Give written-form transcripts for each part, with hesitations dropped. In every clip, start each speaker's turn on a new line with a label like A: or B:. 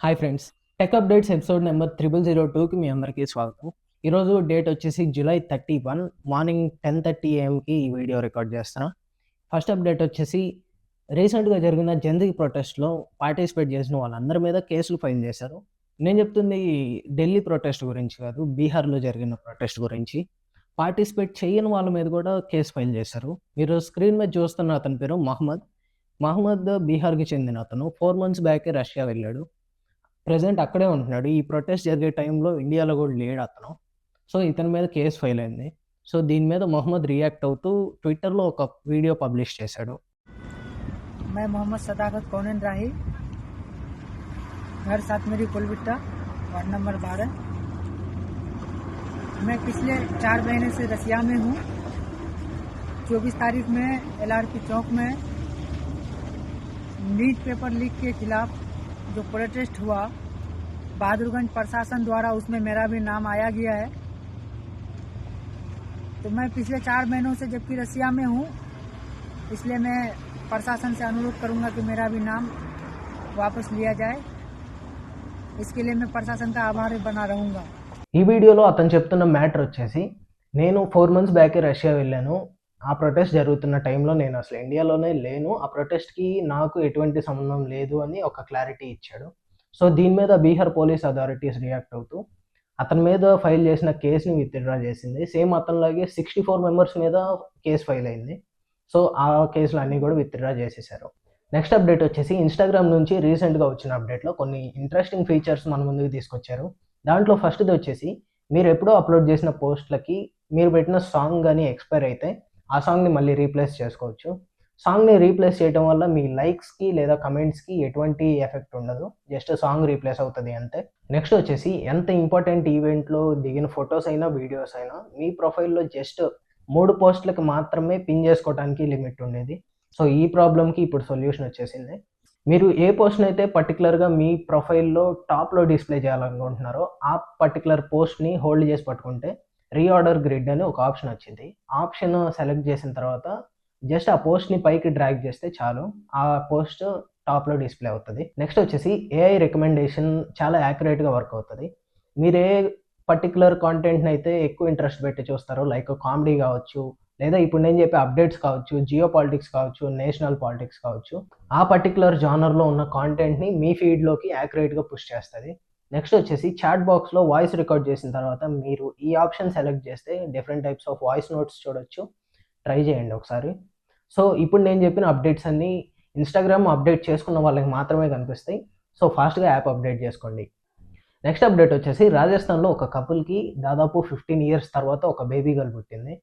A: Hi friends, tech updates episode number 0002కి మీ అందరికీ స్వాగతం. ఈరోజు డేట్ వచ్చేసి జూలై 31 మార్నింగ్ 10:30 AM ఈ వీడియో రికార్డ్ చేస్తున్నా. ఫస్ట్ అప్డేట్ వచ్చేసి రీసెంట్గా జరిగిన జంతర్ ప్రొటెస్ట్లో పార్టిసిపేట్ చేసిన వాళ్ళందరి మీద కేసులు ఫైల్ చేశారు. నేను చెప్తుంది ఢిల్లీ ప్రొటెస్ట్ గురించి కాదు, బీహార్లో జరిగిన ప్రొటెస్ట్ గురించి. పార్టిసిపేట్ చేయని వాళ్ళ మీద కూడా కేసు ఫైల్ చేశారు. మీరు స్క్రీన్ మీద చూస్తున్న అతని పేరు మహమ్మద్ బీహార్కి చెందిన అతను. 4 months బ్యాకే రష్యా వెళ్ళాడు. ప్రెజెంట్ అక్కడే ఉంటున్నాడు. ఈ ప్రొటెస్ట్ జరిగే టైంలో ఇండియాలో కూడా లేడు అతను. సో ఇతని మీద కేసు ఫైల్ అయింది. సో దీని మీద మొహమ్మద్ రియాక్ట్ అవుతూ ట్విట్టర్లో ఒక వీడియో పబ్లిష్ చేశాడు.
B: मैं मोहम्मद सदाकत कौनन राही, घर साथ मेरी कुलबिट्टा, वार्ड नंबर 12। मैं पिछले 4 महीने से रसिया में हूँ। 24 तारीख में LRP चौक में नीट पेपर लीक के खिलाफ जो प्रोटेस्ट हुआ, बहादुरगंज प्रशासन द्वारा उसमें मेरा भी नाम आया गया है। तो मैं पिछले 4 महीनों से जबकि रसिया में हूँ, इसलिए मैं प्रशासन से अनुरोध करूंगा कि मेरा भी नाम वापस लिया जाए। इसके लिए मैं प्रशासन का आभारी बना रहूँगा।
A: ఈ వీడియోలో అతను చెప్తున్న మ్యాటర్ వచ్చేసి, నేను 4 months బ్యాకే రష్యా వెళ్ళాను. ఆ ప్రొటెస్ట్ జరుగుతున్న టైంలో నేను అసలు ఇండియాలోనే లేను. ఆ ప్రొటెస్ట్కి నాకు ఎటువంటి సంబంధం లేదు అని ఒక క్లారిటీ ఇచ్చాడు. సో దీని మీద బీహార్ పోలీస్ అథారిటీస్ రియాక్ట్ అవుతూ అతని మీద ఫైల్ చేసిన కేసుని విత్డ్రా చేసింది. సేమ్ అతనిలాగే 64 members మీద కేసు ఫైల్ అయింది. సో ఆ కేసులు అన్నీ కూడా విత్డ్రా చేసేసారు. నెక్స్ట్ అప్డేట్ వచ్చేసి ఇన్స్టాగ్రామ్ నుంచి రీసెంట్గా వచ్చిన అప్డేట్లో కొన్ని ఇంట్రెస్టింగ్ ఫీచర్స్ మన ముందుకు తీసుకొచ్చారు. దాంట్లో ఫస్ట్ది వచ్చేసి, మీరు ఎప్పుడో అప్లోడ్ చేసిన పోస్ట్లకి మీరు పెట్టిన సాంగ్ కానీ ఎక్స్పైర్ అయితే ఆ సాంగ్ని మళ్ళీ రీప్లేస్ చేసుకోవచ్చు. సాంగ్ని రీప్లేస్ చేయడం వల్ల మీ లైక్స్కి లేదా కమెంట్స్కి ఎటువంటి ఎఫెక్ట్ ఉండదు, జస్ట్ సాంగ్ రీప్లేస్ అవుతుంది అంతే. నెక్స్ట్ వచ్చేసి, ఎంత ఇంపార్టెంట్ ఈవెంట్లో దిగిన ఫొటోస్ అయినా వీడియోస్ అయినా మీ ప్రొఫైల్లో జస్ట్ 3 పోస్టులకు మాత్రమే పిన్ చేసుకోవడానికి లిమిట్ ఉండేది. సో ఈ ప్రాబ్లమ్కి ఇప్పుడు సొల్యూషన్ వచ్చేసింది. మీరు ఏ పోస్ట్ని అయితే పర్టికులర్గా మీ ప్రొఫైల్లో టాప్లో డిస్ప్లే చేయాలనుకుంటున్నారో ఆ పర్టికులర్ పోస్ట్ని హోల్డ్ చేసి పట్టుకుంటే రీఆర్డర్ గ్రిడ్ అని ఒక ఆప్షన్ వచ్చింది. ఆప్షన్ సెలెక్ట్ చేసిన తర్వాత జస్ట్ ఆ పోస్ట్ని పైకి డ్రాగ్ చేస్తే చాలు, ఆ పోస్ట్ టాప్లో డిస్ప్లే అవుతుంది. నెక్స్ట్ వచ్చేసి AI రికమెండేషన్ చాలా యాక్యురేట్గా వర్క్ అవుతుంది. మీరు ఏ పర్టికులర్ కాంటెంట్ని అయితే ఎక్కువ ఇంట్రెస్ట్ పెట్టి చూస్తారో, లైక్ కామెడీ కావచ్చు, లేదా ఇప్పుడు నేను చెప్పే అప్డేట్స్ కావచ్చు, జియో పాలిటిక్స్ కావచ్చు, నేషనల్ పాలిటిక్స్ కావచ్చు, ఆ పర్టికులర్ జానర్లో ఉన్న కాంటెంట్ని మీ ఫీడ్లోకి యాక్యురేట్గా పుష్ చేస్తుంది. నెక్స్ట్ వచ్చేసి చాట్ బాక్స్లో వాయిస్ రికార్డ్ చేసిన తర్వాత మీరు ఈ ఆప్షన్ సెలెక్ట్ చేస్తే different types of voice notes చూడొచ్చు. ట్రై చేయండి ఒకసారి. సో ఇప్పుడు నేను చెప్పిన అప్డేట్స్ అన్నీ ఇన్స్టాగ్రామ్ అప్డేట్ చేసుకున్న వాళ్ళకి మాత్రమే కనిపిస్తాయి. సో ఫాస్ట్గా యాప్ అప్డేట్ చేసుకోండి. నెక్స్ట్ అప్డేట్ వచ్చేసి, రాజస్థాన్లో ఒక కపుల్కి దాదాపు 15 years తర్వాత ఒక బేబీ గర్ల్ పుట్టింది.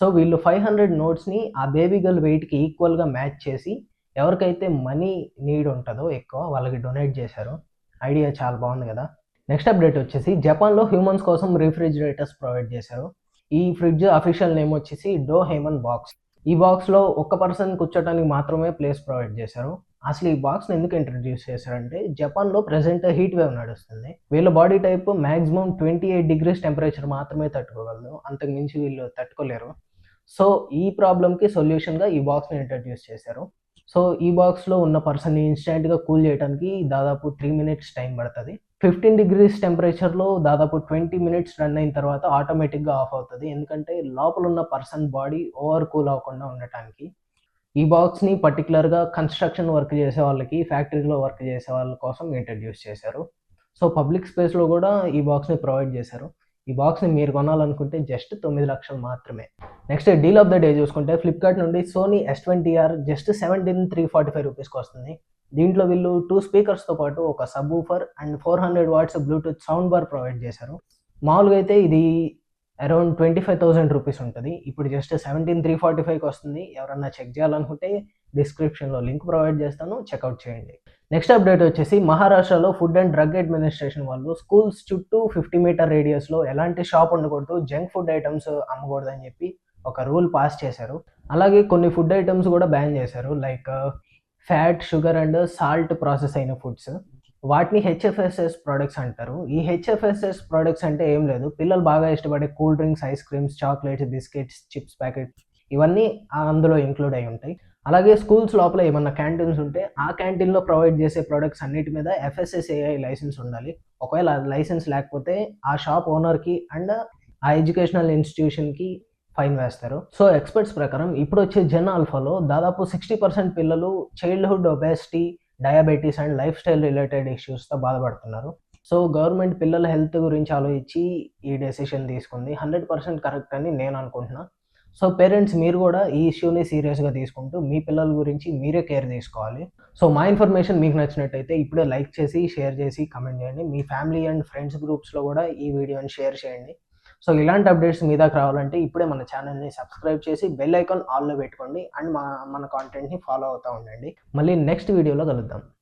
A: సో వీళ్ళు 500 నోట్స్ని ఆ బేబీ గర్ల్ వెయిట్కి ఈక్వల్గా మ్యాచ్ చేసి ఎవరికైతే మనీ నీడ్ ఉంటుందో ఎక్కువ వాళ్ళకి డొనేట్ చేశారు. ఐడియా చాలా బాగుంది కదా. నెక్స్ట్ అప్డేట్ వచ్చేసి, జపాన్లో హ్యూమన్స్ కోసం రిఫ్రిజిరేటర్స్ ప్రొవైడ్ చేశారు. ఈ ఫ్రిడ్జ్ అఫీషియల్ నేమ్ వచ్చేసి డో హేమన్ బాక్స్. ఈ బాక్స్లో ఒక్క పర్సన్ కూర్చోటానికి మాత్రమే ప్లేస్ ప్రొవైడ్ చేశారు. అసలు ఈ బాక్స్ని ఎందుకు ఇంట్రడ్యూస్ చేశారంటే, జపాన్లో ప్రెసెంట్ హీట్ వేవ్ నడుస్తుంది. వీళ్ళ body type maximum 28 degrees temperature మాత్రమే తట్టుకోగలదు, అంతకుమించి వీళ్ళు తట్టుకోలేరు. సో ఈ ప్రాబ్లమ్కి సొల్యూషన్గా ఈ బాక్స్ని ఇంట్రడ్యూస్ చేశారు. సో ఈ బాక్స్లో ఉన్న పర్సన్ని ఇన్స్టెంట్గా కూల్ చేయడానికి దాదాపు 3 minutes టైం పడుతుంది. 15 degrees టెంపరేచర్లో దాదాపు 20 minutes రన్ అయిన తర్వాత ఆటోమేటిక్గా ఆఫ్ అవుతుంది, ఎందుకంటే లోపల ఉన్న పర్సన్ బాడీ ఓవర్ కూల్ అవ్వకుండా ఉండటానికి. ఈ బాక్స్ని పర్టికులర్గా కన్స్ట్రక్షన్ వర్క్ చేసే వాళ్ళకి, ఫ్యాక్టరీలో వర్క్ చేసే వాళ్ళ కోసం ఇంట్రడ్యూస్ చేశారు. సో పబ్లిక్ స్పేస్లో కూడా ఈ బాక్స్ని ప్రొవైడ్ చేశారు. ఈ బాక్స్ని మీరు కొనాలనుకుంటే జస్ట్ 9 లక్షలు మాత్రమే. Next deal of the day చూసుకుంటే, ఫ్లిప్కార్ట్ నుండి సోనీ S20R జస్ట్ 17,345 రూపీస్కి వస్తుంది. దీంట్లో వీళ్ళు 2 స్పీకర్స్తో పాటు ఒక sub woofer and 400 watts Bluetooth sound bar provide చేశారు. మామూలుగా అయితే ఇది అరౌండ్ 25,000 రూపీస్ ఉంటుంది. ఇప్పుడు జస్ట్ 17,345కి వస్తుంది. ఎవరన్నా చెక్ చేయాలనుకుంటే డిస్క్రిప్షన్లో లింక్ ప్రొవైడ్ చేస్తాను, చెక్అవుట్ చేయండి. నెక్స్ట్ అప్డేట్ వచ్చేసి, మహారాష్ట్రలో ఫుడ్ అండ్ డ్రగ్ అడ్మినిస్ట్రేషన్ వాళ్ళు స్కూల్స్ చుట్టూ 50 meter రేడియస్లో ఎలాంటి షాప్ ఉండకూడదు, జంక్ ఫుడ్ ఐటమ్స్ అమ్మకూడదు అని చెప్పి ఒక రూల్ పాస్ చేశారు. అలాగే కొన్ని ఫుడ్ ఐటమ్స్ కూడా బ్యాన్ చేశారు, like fat, sugar and salt process అయిన ఫుడ్స్. వాటిని HFSS ప్రొడక్ట్స్ అంటారు. ఈ HFSS ప్రొడక్ట్స్ అంటే ఏం లేదు, పిల్లలు బాగా ఇష్టపడే cool drinks, ice creams, chocolates, biscuits, chips packets ఇవన్నీ అందులో ఇంక్లూడ్ అయి ఉంటాయి. అలాగే స్కూల్స్ లోపల ఏమన్నా క్యాంటీన్స్ ఉంటే ఆ క్యాంటీన్లో ప్రొవైడ్ చేసే ప్రొడక్ట్స్ అన్నిటి మీద FSSAI లైసెన్స్ ఉండాలి. ఒకవేళ లైసెన్స్ లేకపోతే ఆ షాప్ ఓనర్కి అండ్ ఆ ఎడ్యుకేషనల్ ఇన్స్టిట్యూషన్కి ఫైన్ వేస్తారు. సో ఎక్స్పర్ట్స్ ప్రకారం ఇప్పుడు వచ్చే జెన్ ఆల్ఫాలో దాదాపు 60% పిల్లలు childhood obesity, diabetes and lifestyle related ఇష్యూస్తో బాధపడుతున్నారు. సో గవర్నమెంట్ పిల్లల హెల్త్ గురించి ఆలోచించి ఈ డెసిషన్ తీసుకుంది. 100% కరెక్ట్ అని నేను అనుకుంటున్నా. సో పేరెంట్స్ మీరు కూడా ఈ ఇష్యూని సీరియస్గా తీసుకుంటూ మీ పిల్లల గురించి మీరే కేర్ తీసుకోవాలి. సో మా ఇన్ఫర్మేషన్ మీకు నచ్చినట్టయితే ఇప్పుడే లైక్ చేసి, షేర్ చేసి, కమెంట్ చేయండి. మీ ఫ్యామిలీ అండ్ ఫ్రెండ్స్ గ్రూప్స్లో కూడా ఈ వీడియోని షేర్ చేయండి. సో ఇలాంటి అప్డేట్స్ మీ దాకా రావాలంటే ఇప్పుడే మన ఛానల్ని సబ్స్క్రైబ్ చేసి బెల్ ఐకాన్ ఆల్లో పెట్టుకోండి అండ్ మన కాంటెంట్ని ఫాలో అవుతూ ఉండండి. మళ్ళీ నెక్స్ట్ వీడియోలో కలుద్దాం.